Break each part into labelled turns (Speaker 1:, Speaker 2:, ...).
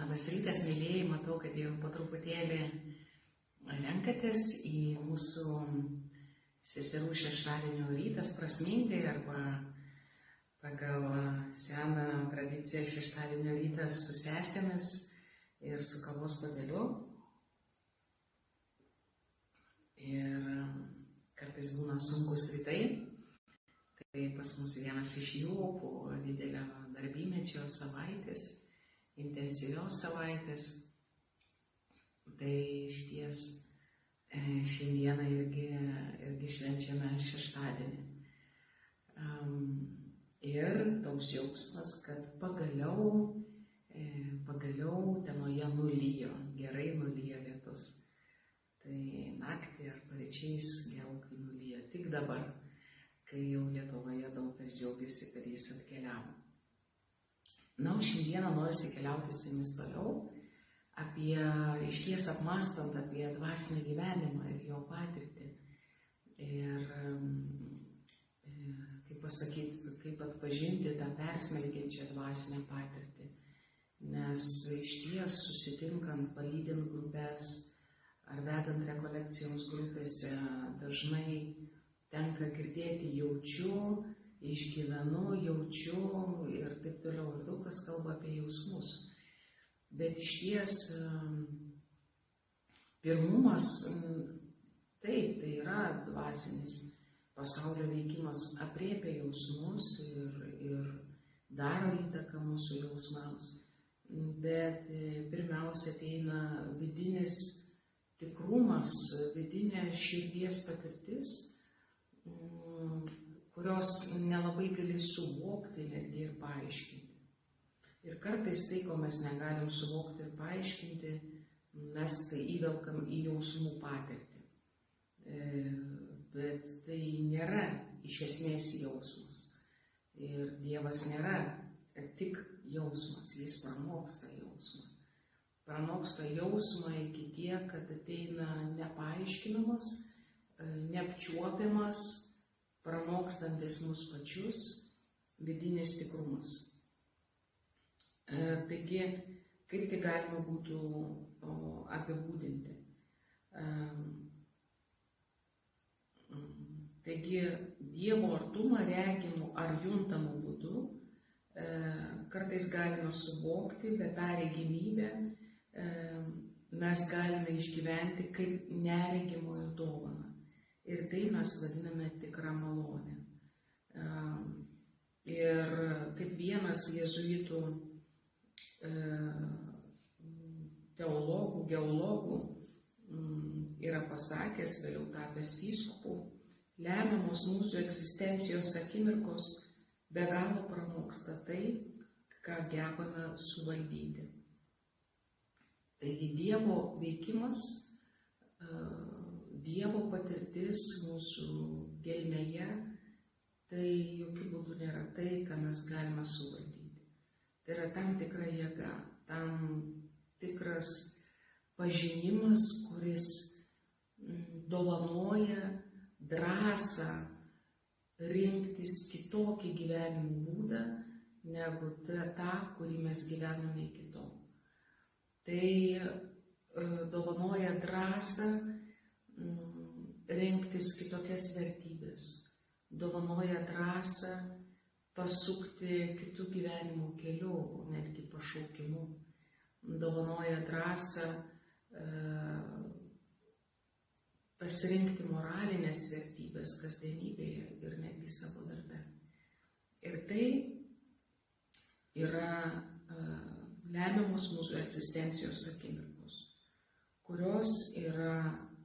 Speaker 1: Labas rytas, mėlyjei, matau, kad jau po truputėlį renkatės į mūsų seserų šeštadienio rytas prasmingai arba pagal seną tradiciją šeštadienio rytas su sesėmis ir su kavos puodeliu. Ir kartais būna sunkus rytai, tai pas mus vienas iš jų po didelio darbymečio savaitės, intensyvios savaitės. Tai išties šiandieną irgi švenčiame šeštadienį. Ir toks džiaugsmas, kad pagaliau tenoje nulijo, gerai nulijo lietus. Tai naktį ar paryčiais gerokai nulijo. Tik dabar, kai jau Lietuvoje daug kas džiaugiasi, kad jis atkeliavo. Na, o šiandieną norisi keliauti su jumis toliau, išties apmąstant apie dvasinį gyvenimą ir jo patirtį. Ir, kaip atpažinti tą persmelkiančią dvasinę patirtį. Nes išties susitinkant, palydint grupės ar vedant rekolekcijoms grupėse, dažnai tenka girdėti jaučiu, išgyvenu, jaučiu ir taip toliau. Ir daug kas kalba apie jausmus. Bet išties pirmumas, taip, tai yra dvasinis pasaulio veikimas, aprėpia jausmus ir daro įtaką mūsų jausmams. Bet pirmiausia ateina vidinis tikrumas, vidinė širdies patirtis, kurios nelabai gali suvokti netgi ir paaiškinti. Ir kartais tai, ko mes negalim suvokti ir paaiškinti, mes tai įvelkam į jausmų patirtį. Bet tai nėra iš esmės jausmas. Ir Dievas nėra tik jausmas, jis pranoksta jausmą. Pranoksta jausmą iki tiek, kad ateina nepaaiškinamas, neapčiuopiamas, pranokstantis mus pačius, vidinis tikrumas. Taigi, kaip tai galima būtų apibūdinti? Taigi, Dievo artumą regimų ar juntamų būdų kartais galime suvokti, bet tą regimybę mes galime išgyventi kaip neregimojo dovaną. Ir tai mes vadiname tikrą malonę. Ir kaip vienas jėzuitų teologų, geologų yra pasakęs, vėliau tapęs vyskupu, lemiamos mūsų egzistencijos akimirkos be galo pranoksta tai, ką gebame suvaldyti. Taigi Dievo veikimas, Dievo patirtis mūsų gelmėje, tai jokių būdų nėra tai, ką mes galime suvaldyti. Tai yra tam tikra jėga, tam tikras pažinimas, kuris dovanoja drąsą rinktis kitokį gyvenimo būdą, negu tą, kurį mes gyvename iki tol. Tai dovanoja drąsą rinktis kitokias vertybės, dovanoja drąsą pasukti kitų gyvenimo kelių, netgi pašaukimu, dovanoja drąsą pasirinkti moralinės vertybės kasdienybėje ir netgi savo darbe. Ir tai yra lemiamos mūsų egzistencijos akimirkos, kurios yra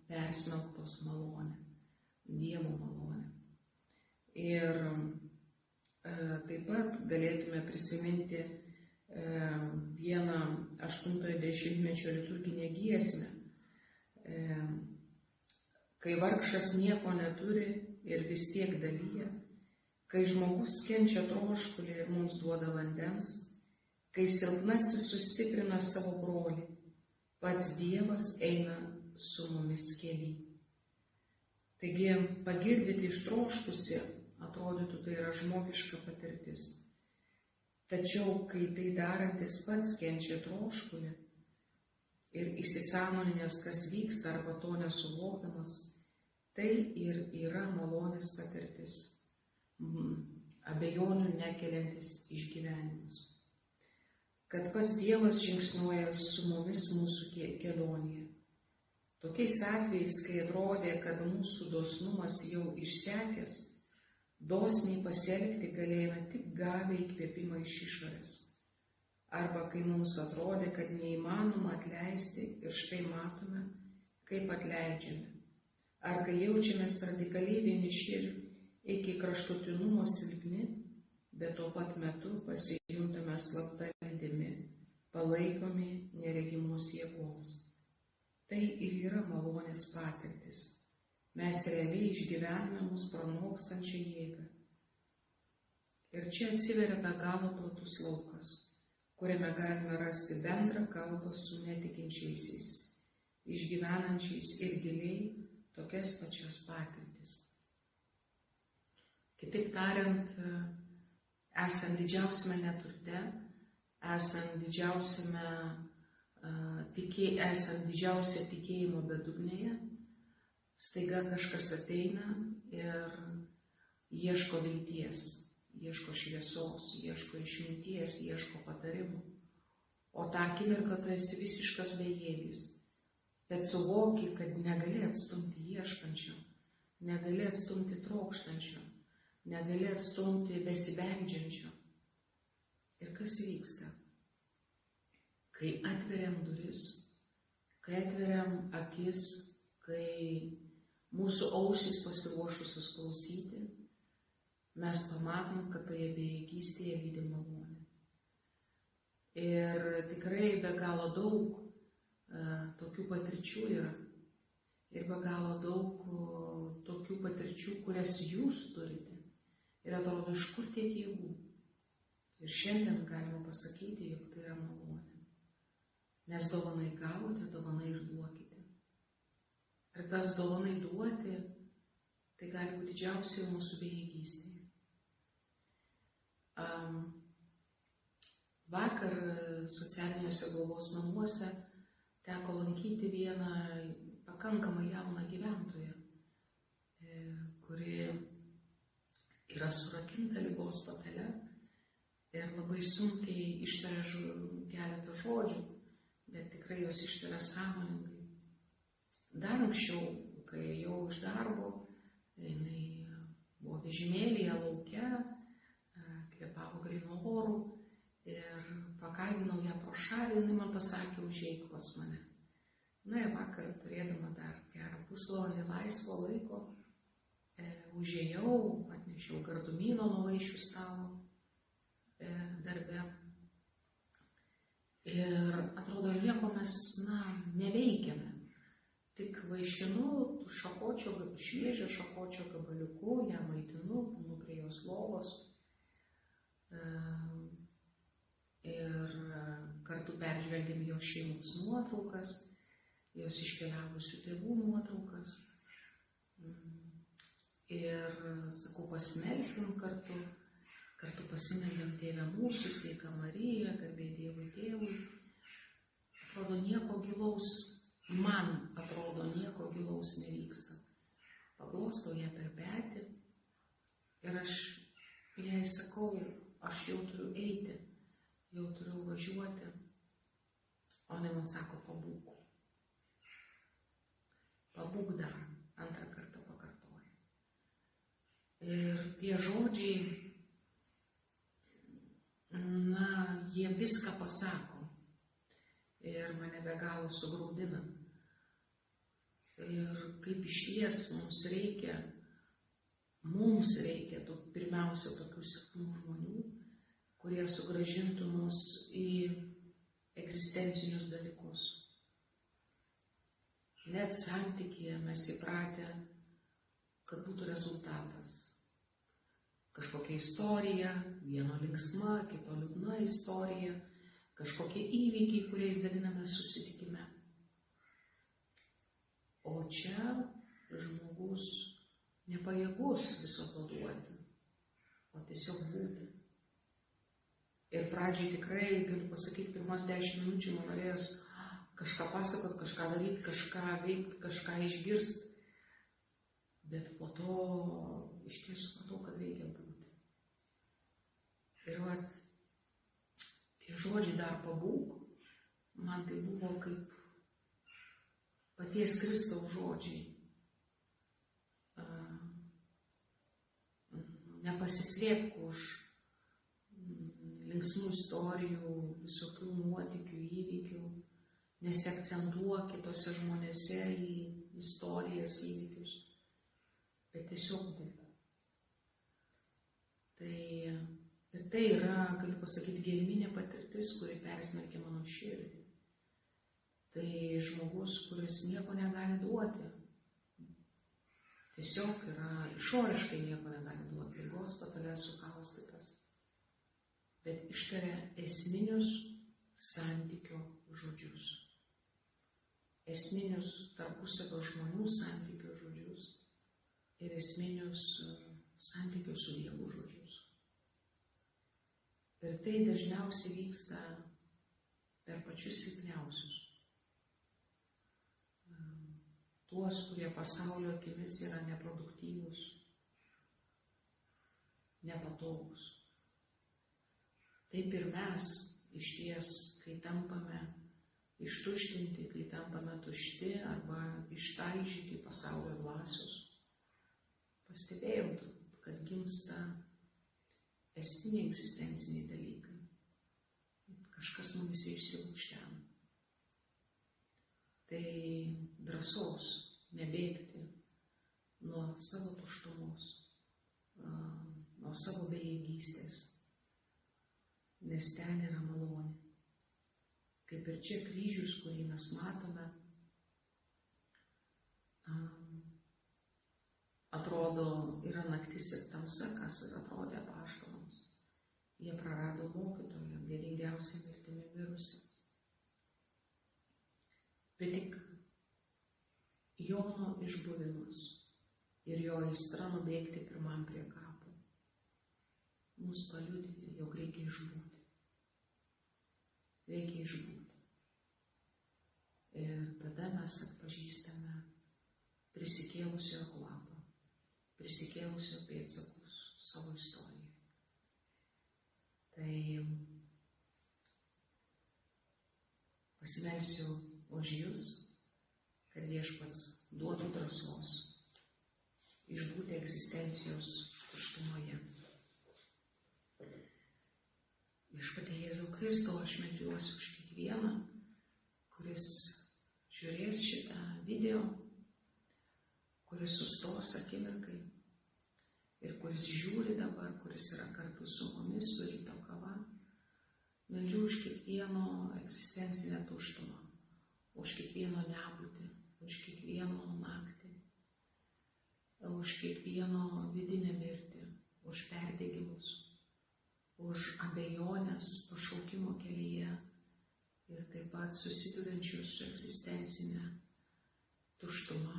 Speaker 1: persmelktos malonė, Dievo malonė. Ir taip pat galėtume prisiminti vieną 8-ojo dešimtmečio liturginę giesmę, kai vargšas nieko neturi ir vis tiek dalyja, kai žmogus kenčia troškulį ir mums duoda vandens, kai silpnasis sustiprina savo brolį, pats Dievas eina su mumis kely. Taigi, pagirdyti ištroškusi, atrodytų, tai yra žmogiška patirtis. Tačiau, kai tai darantis pats kenčia troškulį ir įsisąmoninęs, kas vyksta arba to nesuvokdamas, tai ir yra malonės patirtis, abejonių nekeliantis išgyvenimas. Kad pats Dievas žingsniuoja su mumis mūsų kelionėje. Tokiais atvejais, kai atrodė, kad mūsų dosnumas jau išsekęs, dosniai pasielgti galėjome tik gavę įkvėpimą iš išorės. Arba kai mums atrodė, kad neįmanoma atleisti ir štai matome, kaip atleidžiame. Ar kai jaučiamės radikaliai vieniši ir iki kraštutinumo silpni, bet tuo pat metu pasijuntame slapta lydimi, palaikomi neregimos jėgos. Tai ir yra malonės patirtis. Mes realiai išgyvename mus pranokstančią jėgą. Ir čia atsiveria be galo platus laukas, kuriame galime rasti bendrą kalbą su netikinčiaisiais, išgyvenančiais ir giliai tokias pačias patirtis. Kitaip tariant, esant didžiausiame neturte, esant didžiausio tikėjimo bedugnėje, staiga kažkas ateina ir ieško vilties, ieško šviesos, ieško išminties, ieško patarimų. O tą akimirką tu esi visiškas bejėgis, bet suvoki, kad negali atstumti ieškančio, negali atstumti trokštančio, negali atstumti besibeldžiančio. Ir kas vyksta? Kai atveriam duris, kai atveriam akis, kai mūsų ausys pasiruošusios klausyti, mes pamatom, kad toje bejėgystėje lydi malonė. Ir tikrai be galo daug tokių patirčių yra. Ir be galo daug tokių patirčių, kurias jūs turite. Ir atrodo, iš kur tiek jėgų. Ir šiandien galima pasakyti, jog tai yra malonė. Nes dovanai gavote, dovanai ir duokite. Ir tas dovanai duoti, tai gali būti didžiausia mūsų bejėgystė. Vakar socialiniuose globos namuose teko lankyti vieną pakankamai jauną gyventoją, kuri yra surakinta ligos patale ir labai sunkiai ištaria keletą žodžių, bet tikrai jos ištaria sąmoningai. Dar anksčiau, kai ėjau iš darbo, jinai buvo vežimėlyje lauke, kvėpavo grynu oru ir pakalbinau ją pro šalį, jinai man pasakė, užeik pas mane. Na ir vakar, turėdama dar gerą pusvalandį laisvo laiko, užėjau, atnešiau gardumyno nuo vaišių stalo darbe. Ir atrodo, nieko mes, neveikiame. Tik vaišinu šviežio šakočio gabaliuku, ją maitinu, būnu prie jos lovos. Ir kartu peržvelgėm jos šeimos nuotraukas, jos iškeliavusių tėvų nuotraukas. Ir sakau, pasimelskim kartu pasimeldėm Tėvę mūsų, sveika Marija, garbė Dievui Tėvui. Atrodo, nieko gilaus, man atrodo, nieko gilaus nevyksta. Paglostau ją per petį ir aš jai sakau, aš jau turiu eiti, jau turiu važiuoti. O jinai man sako, pabūk. Pabūk dar, antrą kartą pakartoju. Ir tie žodžiai, jie viską pasako. Ir mane be galo sugraudina. Ir kaip išties mums reikia pirmiausia tokių silpnų žmonių, kurie sugrąžintų mus į egzistencinius dalykus. Net santykyje mes įpratę, kad būtų rezultatas. Kažkokia istorija, vieno linksma, kito liūdna istorija, kažkokie įvykiai, kuriais daliname susitikime. O čia žmogus nepajėgus viso to duoti, o tiesiog būti. Ir pradžiai tikrai, galiu pasakyti, pirmas 10 minučių man norėjos kažką pasakot, kažką daryti, kažką veikti, kažką išgirsti. Bet po to iš tiesų supratau, kad reikia būti. Ir vat, tie žodžiai dar pabūk, man tai buvo kaip paties Kristaus žodžiai. Nepasislėpk už linksmų istorijų, visokių nuotykių, įvykių, nesiakcentuok kitose žmonėse į istorijas, įvykius, bet tiesiog būk. Ir tai yra, galiu pasakyti, gelminė patirtis, kuri persmelkia mano širdį. Tai žmogus, kuris nieko negali duoti. Tiesiog yra išoriškai nieko negali duoti, ligos patale sukaustytas. Bet ištaria esminius santykio žodžius. Esminius tarpusavio žmonių santykio žodžius ir esminius santykio su Dievu žodžius. Ir tai dažniausiai vyksta per pačius silpniausius. Tuos, kurie pasaulio akimis yra neproduktyvūs, nepatogus. Taip ir mes iš ties, kai tampame ištuštinti, kai tampame tušti arba ištalžyti pasaulio dvasios, pastebėjau, kad gimsta esminiai egzistenciniai dalykai. Kažkas mumise išsilūkštena. Tai drąsos nebėgti nuo savo tuštumos, nuo savo bejėgystės, nes ten yra malonė. Kaip ir čia kryžius, kurį mes matome, atrodo, yra naktis ir tamsa, kas atrodė apaštalams. Jie prarado mokytoją, gėdingiausią mirtimi mirusį. Bet tik Jono išbuvimas ir jo aistra nubėgti pirmam prie kapo mus paliudija, jog reikia išbūti. Reikia išbūti. Ir tada mes atpažįstame prisikėlusio kvapą, prisikėlusio pėdsakus savo istorijoje. Tai pasimelsiu už jūs, kad Viešpats duotų drąsos išbūti egzistencijos tuštumoje. Viešpatie Jėzau Kristau, aš meldžiuosi už kiekvieną, kuris žiūrės šitą video, kuris sustos akimirkai ir kuris žiūri dabar, kuris yra kartu su mumis, su ryto kava. Meldžiu už kiekvieno egzistencinę tuštumą, už kiekvieno nebūtį, už kiekvieno naktį, už kiekvieno vidinę mirtį, už perdegimus, už abejonės pašaukimo kelyje ir taip pat susidurančius su egzistencinė tuštuma,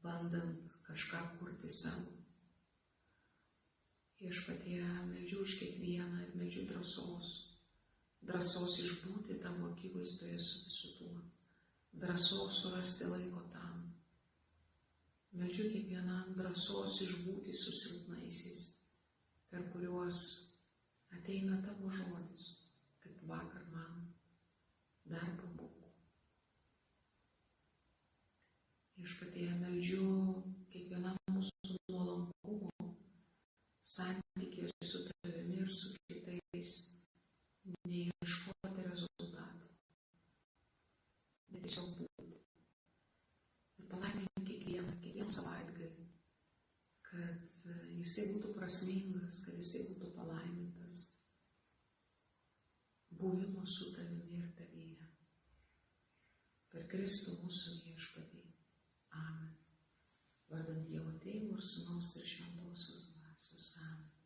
Speaker 1: bandant kažką kurti savo. Viešpatie, meldžiu už kiekvieną ir meldžiu drąsos išbūti tavo akivaizdoje su visu tuo, drąsos surasti laiko tam. Meldžiu kiekvienam drąsos išbūti su silpnaisiais, per kuriuos ateina tavo žodis, kaip vakar man, dar pabūk. Viešpatie, meldžiu kiekvienam mūsų nuolankumo santykėje su tavimi ir su kitais, neieškoti rezultatų, bet tiesiog būti. Ir palaimink kiekvieną savaitgalį, kad jisai būtų prasmingas, kad jisai būtų palaimintas, buvimo su tavimi ir tavyje. Per Kristų mūsų Viešpatį. Amen. Vardant Dievo Tėvo ir Sūnaus ir Šventosios Dvasios. Amen.